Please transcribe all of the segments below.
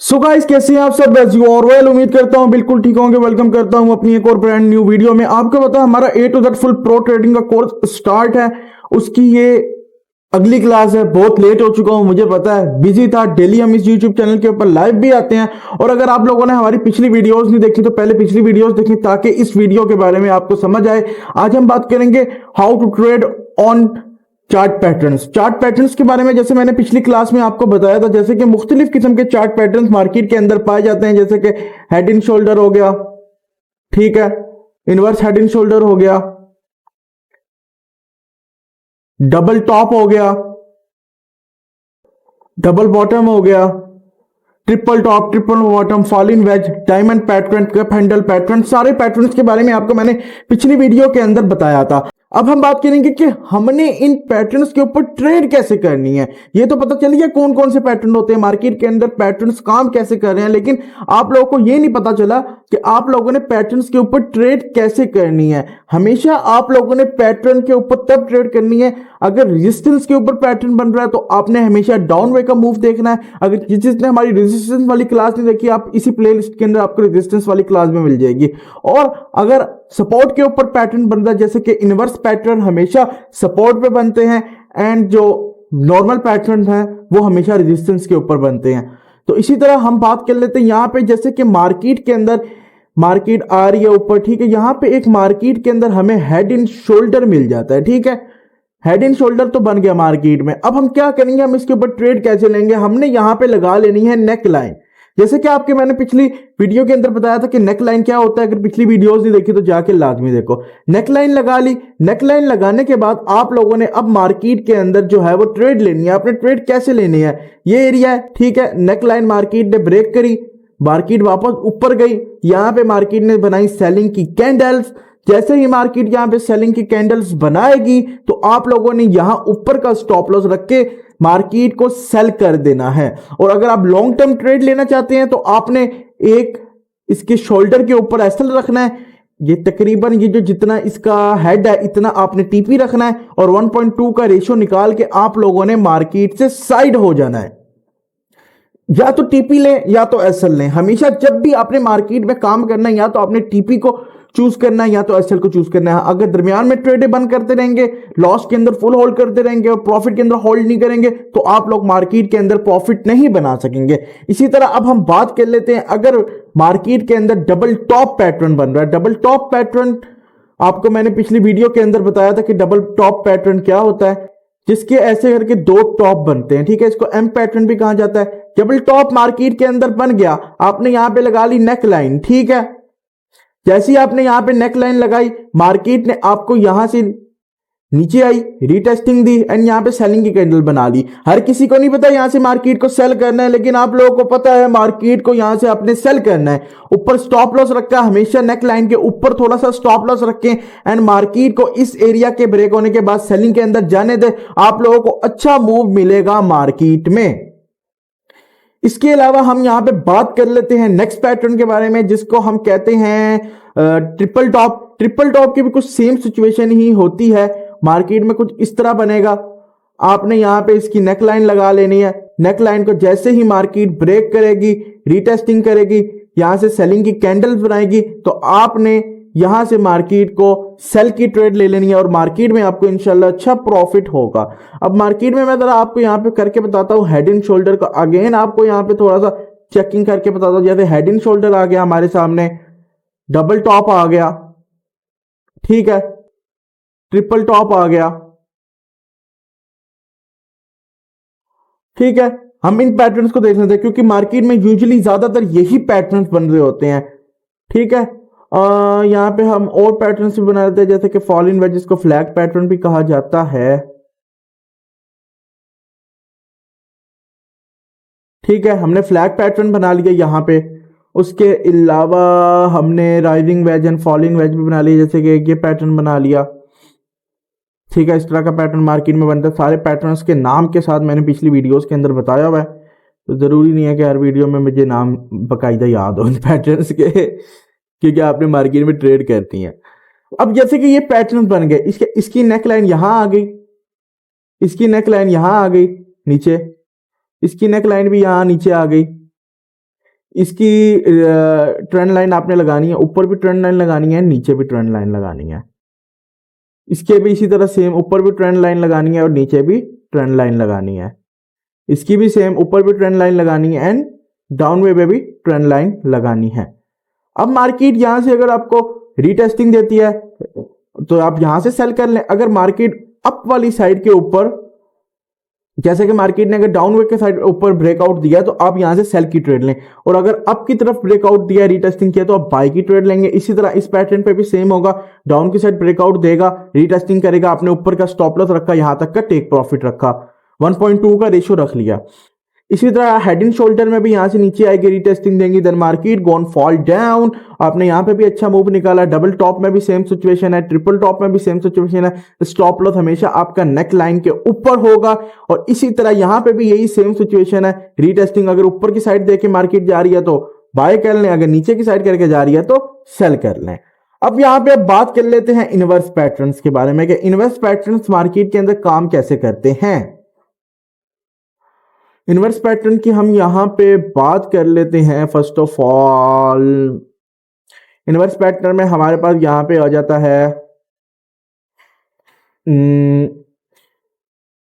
So guys, कैसे हैं आप सब? एज यू और वेल, उम्मीद करता हूं बिल्कुल ठीक होंगे। वेलकम करता हूं अपनी एक और ब्रांड न्यू वीडियो में। आपको पता है हमारा A to Z full pro trading का कोर्स स्टार्ट है। उसकी ये अगली क्लास है। बहुत लेट हो चुका हूं, मुझे पता है, बिजी था। डेली हम इस यूट्यूब चैनल के ऊपर लाइव भी आते हैं। और अगर आप लोगों ने हमारी पिछली वीडियोस नहीं देखी तो पहले पिछली वीडियोस देखें ताकि इस वीडियो के बारे में आपको समझ आए। आज हम बात करेंगे how to trade on chart patterns के बारे में। जैसे मैंने पिछली क्लास में आपको बताया था, जैसे कि मुख्तलिफ किस्म के चार्ट पैटर्न्स मार्केट के अंदर पाए जाते हैं। जैसे कि हेड एंड शोल्डर हो गया, ठीक है, इनवर्स हेड एंड शोल्डर हो गया, डबल टॉप हो गया, डबल बॉटम हो गया, triple top, triple bottom, falling veg, diamond pattern, cup handle pattern. सारे पैटर्न्स के बारे में आपको मैंने पिछली वीडियो के अंदर बताया था। अब हम बात करेंगे कि हमने इन पैटर्न्स के ऊपर ट्रेड कैसे करनी है। ये तो पता चल गया कौन कौन से पैटर्न होते हैं मार्केट के अंदर, पैटर्न्स काम कैसे कर रहे हैं, लेकिन आप लोगों को ये नहीं पता चला कि आप लोगों ने पैटर्न्स के ऊपर ट्रेड कैसे करनी है। हमेशा आप लोगों ने पैटर्न के ऊपर तब ट्रेड करनी है अगर रेजिस्टेंस के ऊपर पैटर्न बन रहा है, तो आपने हमेशा डाउन वे का मूव देखना है। अगर जिसने हमारी रेजिस्टेंस वाली क्लास नहीं देखी, आप इसी प्लेलिस्ट के अंदर आपको रेजिस्टेंस वाली क्लास में मिल जाएगी। और अगर सपोर्ट के ऊपर पैटर्न बन रहा है, जैसे कि इनवर्स पैटर्न हमेशा सपोर्ट पे बनते हैं एंड जो नॉर्मल पैटर्न है वो हमेशा रेजिस्टेंस के ऊपर बनते हैं। तो इसी तरह हम बात कर लेते हैं यहां पे, जैसे कि मार्केट के अंदर मार्केट आ रही है ऊपर, ठीक है। यहां पे एक मार्केट के अंदर हमें हेड एंड शोल्डर मिल जाता है, ठीक है। हेड एंड शोल्डर तो बन गया मार्केट में। अब हम क्या करेंगे, हम इसके ऊपर ट्रेड कैसे लेंगे? हमने यहां पे लगा लेनी है नेक लाइन। जैसे कि आपके मैंने पिछली वीडियो के अंदर बताया था कि नेक लाइन क्या होता है। अगर पिछली वीडियोस नहीं देखी तो जाके लाजमी देखो। नेक लाइन लगा ली। नेक लाइन लगाने के बाद आप लोगों ने अब मार्केट के अंदर जो है वो ट्रेड लेनी है। आपने ट्रेड कैसे लेनी है? ये एरिया है, ठीक है। नेक लाइन मार्केट ने ब्रेक करी, मार्केट वापस ऊपर गई। यहां पे मार्केट ने बनाई सेलिंग की कैंडल्स। जैसे ही मार्केट यहां पे सेलिंग की कैंडल्स बनाएगी तो आप लोगों ने यहां ऊपर का स्टॉप लॉस रख के मार्केट को सेल कर देना है। और अगर आप लॉन्ग टर्म ट्रेड लेना चाहते हैं तो आपने एक इसके शोल्डर के ऊपर एसएल रखना है। ये तकरीबन ये जो जितना इसका हेड है इतना आपने टीपी रखना है और 1.2 का रेशियो निकाल के आप लोगों ने मार्केट से साइड हो जाना है। या तो टीपी लें या तो एसएल लें। हमेशा जब भी आपने मार्केट में काम करना है या तो आपने टीपी को चूज करना है या तो एसएल को चूज करना है। अगर दरमियान में ट्रेड बंद करते रहेंगे, लॉस के अंदर फुल होल्ड करते रहेंगे और प्रॉफिट के अंदर होल्ड नहीं करेंगे तो आप लोग मार्केट के अंदर प्रॉफिट नहीं बना सकेंगे। इसी तरह अब हम बात कर लेते हैं, अगर मार्केट के अंदर डबल टॉप पैटर्न बन रहा है। डबल टॉप पैटर्न आपको मैंने पिछली वीडियो के अंदर बताया था कि डबल टॉप पैटर्न क्या होता है, जिसके ऐसे करके दो टॉप बनते हैं, ठीक है। इसको एम पैटर्न भी कहा जाता है। डबल टॉप मार्केट के अंदर बन गया, आपने यहां पे लगा ली नेक लाइन, ठीक है। जैसे ही आपने यहां पे नेक लाइन लगाई, मार्केट ने आपको यहां से नीचे आई, रीटेस्टिंग दी एंड यहां पे सेलिंग की कैंडल बना ली। हर किसी को नहीं पता यहां से मार्केट को सेल करना है, लेकिन आप लोगों को पता है मार्केट को यहां से आपने सेल करना है। ऊपर स्टॉप लॉस रखा है, हमेशा नेक लाइन के ऊपर थोड़ा सा स्टॉप लॉस रखें एंड मार्केट को इस एरिया के ब्रेक होने के बाद सेलिंग के अंदर जाने दे। आप लोगों को अच्छा मूव मिलेगा मार्केट में। इसके अलावा हम यहां पे बात कर लेते हैं नेक्स्ट पैटर्न के बारे में, जिसको हम कहते हैं ट्रिपल टॉप। ट्रिपल टॉप की भी कुछ सेम सिचुएशन ही होती है। मार्केट में कुछ इस तरह बनेगा, आपने यहां पे इसकी नेक लाइन लगा लेनी है। नेक लाइन को जैसे ही मार्केट ब्रेक करेगी, रीटेस्टिंग करेगी, यहां से सेलिंग की कैंडल्स बनाएगी, तो आपने यहां से मार्केट को सेल की ट्रेड ले लेनी है और मार्केट में आपको इंशाल्लाह अच्छा प्रॉफिट होगा। अब मार्केट में मैं जरा आपको यहां पे करके बताता हूं हेड एंड शोल्डर का। अगेन आपको यहां पे थोड़ा सा चेकिंग करके बताता हूं। जैसे हेड एंड शोल्डर आ गया हमारे सामने, डबल टॉप आ गया, ठीक है, ट्रिपल टॉप आ गया, ठीक है। हम इन पैटर्न्स को देख लेते हैं क्योंकि मार्केट में यूजुअली ज्यादातर यही पैटर्न्स बन रहे होते हैं, ठीक है। यहां पे हम और पैटर्न्स भी बना लेते हैं, जैसे कि फॉल इन वेज, जिसको फ्लैग पैटर्न भी कहा जाता है, ठीक है। हमने फ्लैग पैटर्न बना लिया यहां पे। उसके अलावा हमने rising veg and falling veg भी बना लिया, जैसे कि ये पैटर्न बना लिया, ठीक है। इस तरह का पैटर्न मार्केट में बनता है। सारे पैटर्न्स के नाम के साथ मैंने पिछली वीडियोस के अंदर बताया हुआ है, तो जरूरी नहीं है कि हर वीडियो में मुझे नाम बाकायदा याद हो इन पैटर्न्स के, क्योंकि आपने मार्केट में ट्रेड करती हैं। अब जैसे कि ये पैटर्न बन गए, इसकी नेक लाइन यहां आ गई, इसकी नेक लाइन यहां आ गई नीचे, इसकी नेक लाइन भी यहां नीचे आ गई, इसकी ट्रेंड लाइन आपने लगानी है, ऊपर भी ट्रेंड लाइन लगानी है, नीचे भी ट्रेंड लाइन लगानी है। इसके भी इसी तरह सेम ऊपर भी ट्रेंड लाइन लगानी है और नीचे भी ट्रेंड लाइन लगानी है। इसकी भी सेम ऊपर भी ट्रेंड लाइन लगानी है एंड डाउन वे पे भी ट्रेंड लाइन लगानी है। अब मार्केट यहां से अगर आपको रीटेस्टिंग देती है तो आप यहां से सेल कर लें। अगर मार्केट अप वाली साइड के ऊपर, जैसे कि मार्केट ने अगर डाउन वे के साइड ऊपर ब्रेकआउट दिया तो आप यहां से सेल की ट्रेड लें, और अगर अप की तरफ ब्रेकआउट दिया, रीटेस्टिंग किया, तो आप बाय की ट्रेड लेंगे। इसी तरह इस पैटर्न पे भी सेम होगा, डाउन की साइड ब्रेकआउट देगा, रीटेस्टिंग करेगा, आपने ऊपर का स्टॉप लॉस रखा, यहां तक का टेक प्रॉफिट रखा, 1.2 का रेशियो रख लिया। इसी तरह हेड एंड शोल्डर में भी यहां से नीचे आएगी, रीटेस्टिंग देंगी, then market gone fall down. आपने यहां पे भी अच्छा मूव निकाला। डबल टॉप में भी सेम सिचुएशन है, ट्रिपल टॉप में भी सेम सिचुएशन है। स्टॉप लॉस हमेशा आपका नेक लाइन के ऊपर होगा, और इसी तरह यहां पे भी यही सेम सिचुएशन है। रीटेस्टिंग अगर ऊपर की साइड देके मार्केट जा रही है तो बाय कर लें, अगर नीचे की साइड करके जा रही है तो सेल कर लें। अब यहां पे बात कर लेते हैं इनवर्स पैटर्न्स के बारे में कि इनवर्स पैटर्न्स मार्केट के अंदर काम कैसे करते हैं। इनवर्स पैटर्न की हम यहां पे बात कर लेते हैं। First of all inverse pattern में हमारे पास यहां पे आ जाता है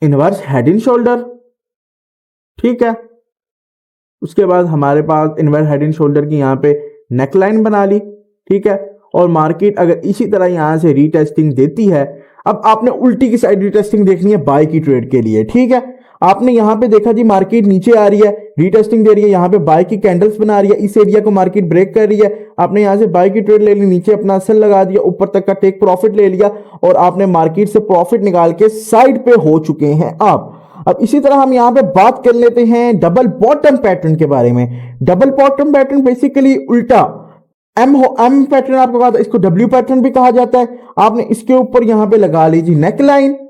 इनवर्स हेड एंड शोल्डर, ठीक है। उसके बाद हमारे पास इनवर्स हेड एंड शोल्डर की यहां पे नेकलाइन बना ली, ठीक है। और मार्केट अगर इसी तरह यहां से रीटेस्टिंग देती है, अब आपने उल्टी की साइड रीटेस्टिंग देखनी है बाय की ट्रेड के लिए, ठीक है। आपने यहां पे देखा जी मार्केट नीचे आ रही है, रीटेस्टिंग दे रही है, यहां पे बाय की कैंडल्स बना रही है, इस एरिया को मार्केट ब्रेक कर रही है, आपने यहां से बाय की ट्रेड ले ली, नीचे अपना सेल लगा दिया, ऊपर तक का टेक प्रॉफिट ले लिया, और आपने मार्केट से प्रॉफिट निकाल के साइड पे हो चुके हैं आप। अब इसी तरह हम यहां पे बात कर लेते हैं डबल बॉटम पैटर्न के बारे में। डबल बॉटम पैटर्न बेसिकली उल्टा एम पैटर्न आपको कहा था, इसको डब्ल्यू पैटर्न भी कहा जाता है। आपने इसके ऊपर यहां पे लगा लीजिए नेकलाइन,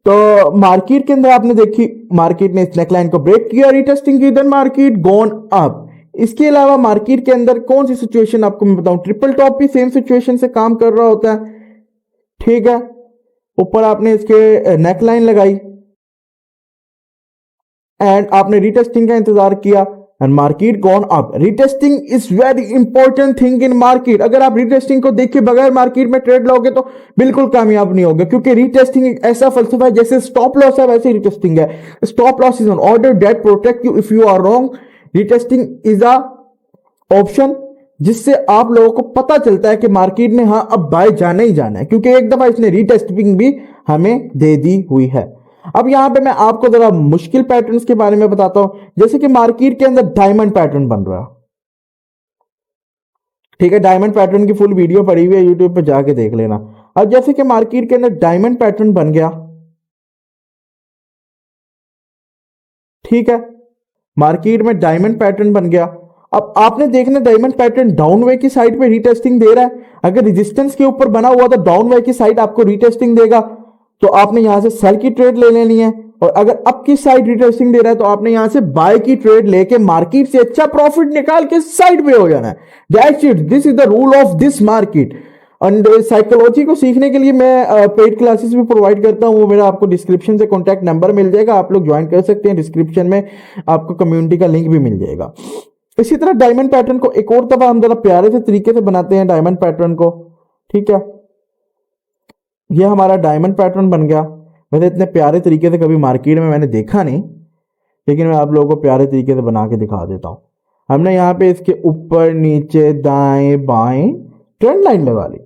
तो मार्केट के अंदर आपने देखी मार्केट ने इस नेकलाइन को ब्रेक किया, रीटेस्टिंग की, देन मार्केट गॉन अप। इसके अलावा मार्केट के अंदर कौन सी सिचुएशन आपको मैं बताऊं, ट्रिपल टॉप भी सेम सिचुएशन से काम कर रहा होता है, ठीक है। ऊपर आपने इसके नेकलाइन लगाई एंड आपने रीटेस्टिंग का इंतजार किया and market gone up. Retesting is very important thing in market. अगर आप रीटेस्टिंग को देख के बगैर मार्केट में ट्रेड लोगे तो बिल्कुल कामयाब नहीं होगे, क्योंकि रीटेस्टिंग एक ऐसा फलसफा है, जैसे स्टॉप लॉस है वैसे रीटेस्टिंग है। Stop loss is an order that protect you if you are wrong. Retesting is a option जिससे आप लोगों को पता चलता है कि मार्केट ने हाँ अब बाय जाना ही जाना है, क्योंकि एक दफा इसने रीटेस्टिंग भी हमें दे दी हुई है। अब यहां पे मैं आपको जरा मुश्किल पैटर्न्स के बारे में बताता हूं, जैसे कि मार्केट के अंदर डायमंड पैटर्न बन रहा है, ठीक है। डायमंड पैटर्न की फुल वीडियो पड़ी हुई है, यूट्यूब पे जाके देख लेना। अब जैसे कि मार्केट के अंदर डायमंड पैटर्न बन गया, ठीक है, मार्केट में डायमंड पैटर्न बन गया। अब आपने देखना डायमंड पैटर्न डाउन वे की साइड पे रीटेस्टिंग दे रहा है। अगर रेजिस्टेंस के ऊपर बना हुआ तो डाउन वे की साइड आपको रीटेस्टिंग देगा, तो आपने यहां से सेल की ट्रेड ले लेनी है। और अगर अप की साइड रिट्रेसिंग दे रहा है तो आपने यहां से बाय की ट्रेड लेके मार्केट से अच्छा प्रॉफिट निकाल के साइड पे हो जाना है। That's it, this is the rule of this market. And psychology को सीखने के लिए मैं पेड क्लासेस भी प्रोवाइड करता हूं, वो मेरा आपको डिस्क्रिप्शन से कॉन्टैक्ट नंबर मिल जाएगा, आप लोग ज्वाइन कर सकते हैं। डिस्क्रिप्शन में आपको कम्युनिटी का लिंक भी मिल जाएगा। इसी तरह डायमंड पैटर्न को एक और दफा हम जरा प्यारे से तरीके से बनाते हैं डायमंड पैटर्न को, ठीक है। ये हमारा डायमंड पैटर्न बन गया। वैसे इतने प्यारे तरीके से कभी मार्केट में मैंने देखा नहीं, लेकिन मैं आप लोगों को प्यारे तरीके से बना के दिखा देता हूं। हमने यहाँ पे इसके ऊपर नीचे दाएं बाएं ट्रेंड लाइन लगा ली।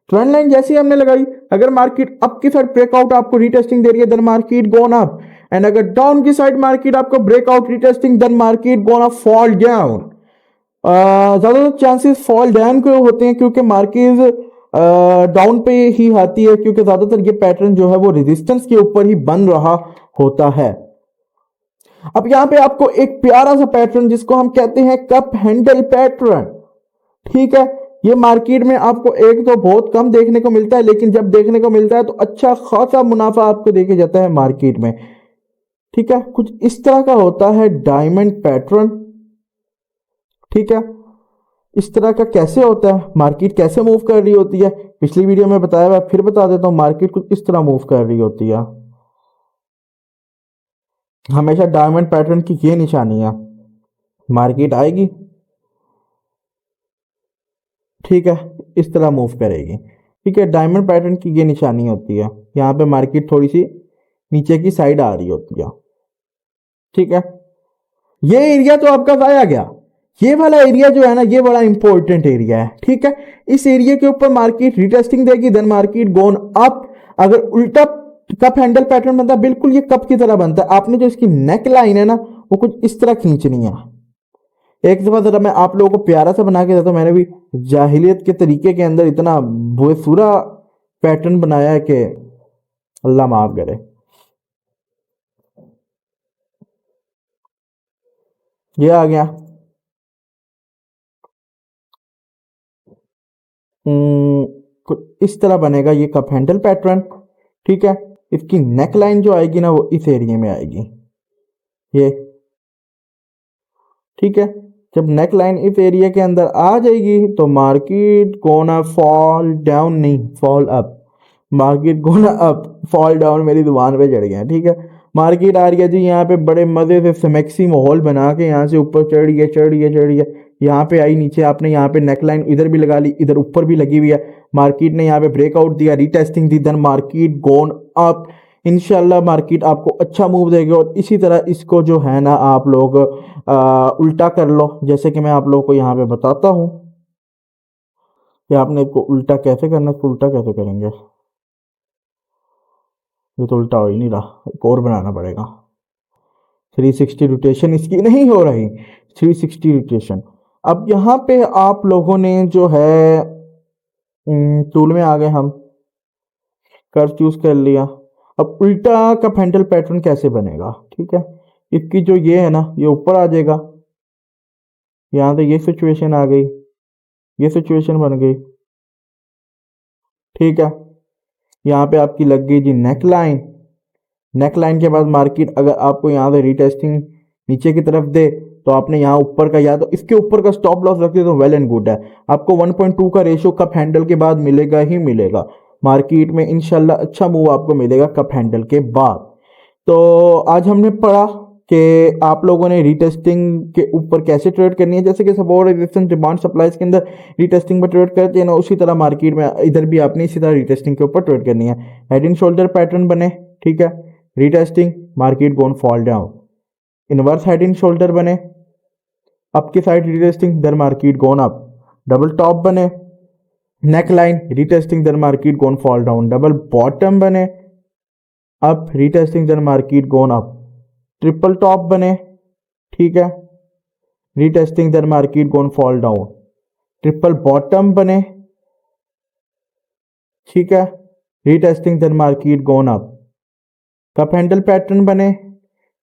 ट्रेंड लाइन जैसे ही हमने लगाई, अगर मार्केट अप की साइड ब्रेकआउट आपको रीटेस्टिंग दे रही है, then market gone up. And अगर डाउन की साइड मार्केट आपको breakout retesting, then market gone up fall down. ज्यादातर चांसेस फॉल डाउन के होते हैं, क्योंकि मार्केट डाउन पे ही आती है, क्योंकि ज्यादातर ये पैटर्न जो है वो रेजिस्टेंस के ऊपर ही बन रहा होता है। अब यहां पे आपको एक प्यारा सा पैटर्न जिसको हम कहते हैं कप हैंडल पैटर्न, ठीक है। ये मार्केट में आपको एक तो बहुत कम देखने को मिलता है, लेकिन जब देखने को मिलता है तो अच्छा खासा मुनाफा आपको देके जाता है मार्केट में, ठीक है। कुछ इस तरह का होता है डायमंड पैटर्न, ठीक है। इस तरह का कैसे होता है, मार्केट कैसे मूव कर रही होती है, पिछली वीडियो में बताया हुआ, फिर बता देता हूं। मार्केट कुछ इस तरह मूव कर रही होती है। हमेशा डायमंड पैटर्न की ये निशानी है, मार्केट आएगी, ठीक है, इस तरह मूव करेगी। ठीक है, डायमंड पैटर्न की ये निशानी होती है, यहाँ पे मार्केट थोड़ी सी नीचे की साइड आ रही होती है। ठीक है, ये एरिया तो आपका पाया गया, ये वाला एरिया जो है ना, ये बड़ा इंपॉर्टेंट एरिया है। ठीक है, इस एरिया के ऊपर मार्केट रिटेस्टिंग देगी, देन मार्केट गोन अप। अगर उल्टा कप हैंडल पैटर्न बनता है, बिल्कुल ये कप की तरह बनता है, आपने जो इसकी नेक लाइन है ना, वो कुछ इस तरह खींचनी है। एक दफा जरा मैं आप लोगों को प्यारा सा बना के देता हूं, मैंने भी जाहिलियत के तरीके के अंदर इतना बेसुरा पैटर्न बनाया है कि अल्लाह माफ करे। ये आ गया, कुछ इस तरह बनेगा ये कप हैंडल पैटर्न। ठीक है, इसकी नेक लाइन जो आएगी ना, वो इस एरिया में आएगी, ये। ठीक है, जब नेक लाइन इस एरिया के अंदर आ जाएगी तो मार्केट गोना फॉल डाउन, नहीं fall up, market gonna up, fall down मेरी जुबान पे चढ़ गया। ठीक है, मार्केट आ रही है जी यहाँ पे बड़े मजे से सेमेक्सी माहौल बना के, यहाँ से ऊपर चढ़ रही है, चढ़ रही है, चढ़ रही है, यहाँ पे आई नीचे, आपने यहाँ पे नेकलाइन इधर भी लगा ली, इधर ऊपर भी लगी हुई है, मार्केट ने यहाँ पे ब्रेकआउट दिया, रीटेस्टिंग दी, देन मार्केट गोन अप। इंशाल्लाह मार्केट आपको अच्छा मूव देगी। और इसी तरह इसको जो है ना आप लोग उल्टा कर लो, जैसे कि मैं आप लोगों को यहाँ पे बताता हूँ कि आपने इसको उल्टा कैसे करना है। इसको उल्टा कैसे करेंगे, ये तो उल्टा हो ही नहीं रहा, एक और बनाना पड़ेगा। 360 रोटेशन इसकी नहीं हो रही, 360 रोटेशन। अब यहाँ पे आप लोगों ने जो है टूल में आ गए, हम कर्व चूज कर लिया। अब उल्टा का हैंडल पैटर्न कैसे बनेगा। ठीक है, इसकी जो ये है ना, ये ऊपर आ जाएगा, यहाँ से ये सिचुएशन आ गई, ये सिचुएशन बन गई। ठीक है, यहाँ पे आपकी लग गई जी नेक लाइन। नेक लाइन के बाद मार्केट अगर आपको यहाँ से रीटेस्टिंग नीचे की तरफ दे, तो आपने यहाँ ऊपर का या तो इसके ऊपर का स्टॉप लॉस रख दिया तो वेल एंड गुड है, आपको 1.2 का रेशियो कप हैंडल के बाद मिलेगा ही मिलेगा। मार्केट में इंशाल्लाह अच्छा मूव आपको मिलेगा कप हैंडल के बाद। तो आज हमने पढ़ा कि आप लोगों ने रीटेस्टिंग के ऊपर कैसे ट्रेड करनी है, जैसे कि सपोर्ट रेजिस्टेंस डिमांड सप्लाईज के अंदर रीटेस्टिंग पर ट्रेड करते हैं ना, उसी तरह मार्केट में इधर भी आपने इसी तरह रीटेस्टिंग के ऊपर ट्रेड करनी है। हेड एंड शोल्डर पैटर्न बने, ठीक है, retesting, market gone fall down. Inverse head and shoulder बने, अप की side retesting, then market gone up. Double top बने, neck line retesting, then market gone fall down. Double bottom बने, up retesting, then market gone up. Triple top बने, ठीक है, retesting, then market gone fall down. Triple bottom बने, ठीक है, retesting, then market gone up. Cup handle pattern बने,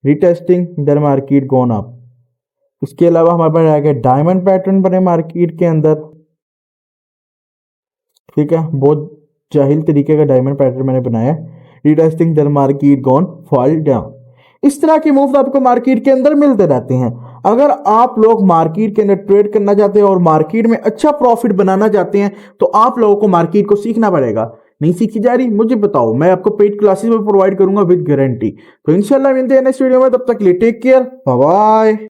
retesting, then market gone up. इसके अलावा हमारे पास आ गया डायमंड पैटर्न बने मार्केट के अंदर, ठीक है, बहुत जाहिल तरीके का डायमंड पैटर्न मैंने बनाया है। Retesting, then market gone fall down. इस तरह के मूव्स आपको मार्केट के अंदर मिलते रहते हैं। अगर आप लोग मार्केट के अंदर ट्रेड करना चाहते हैं और मार्केट में अच्छा प्रॉफिट बनाना चाहते हैं, तो आप लोगों को मार्केट को सीखना पड़ेगा। नहीं सीखी जा रही, मुझे बताओ, मैं आपको पेड क्लासेस में प्रोवाइड करूंगा विद गारंटी। तो इंशाल्लाह मिलते हैं नेक्स्ट वीडियो में, तब तक के लिए टेक केयर, बाय बाय।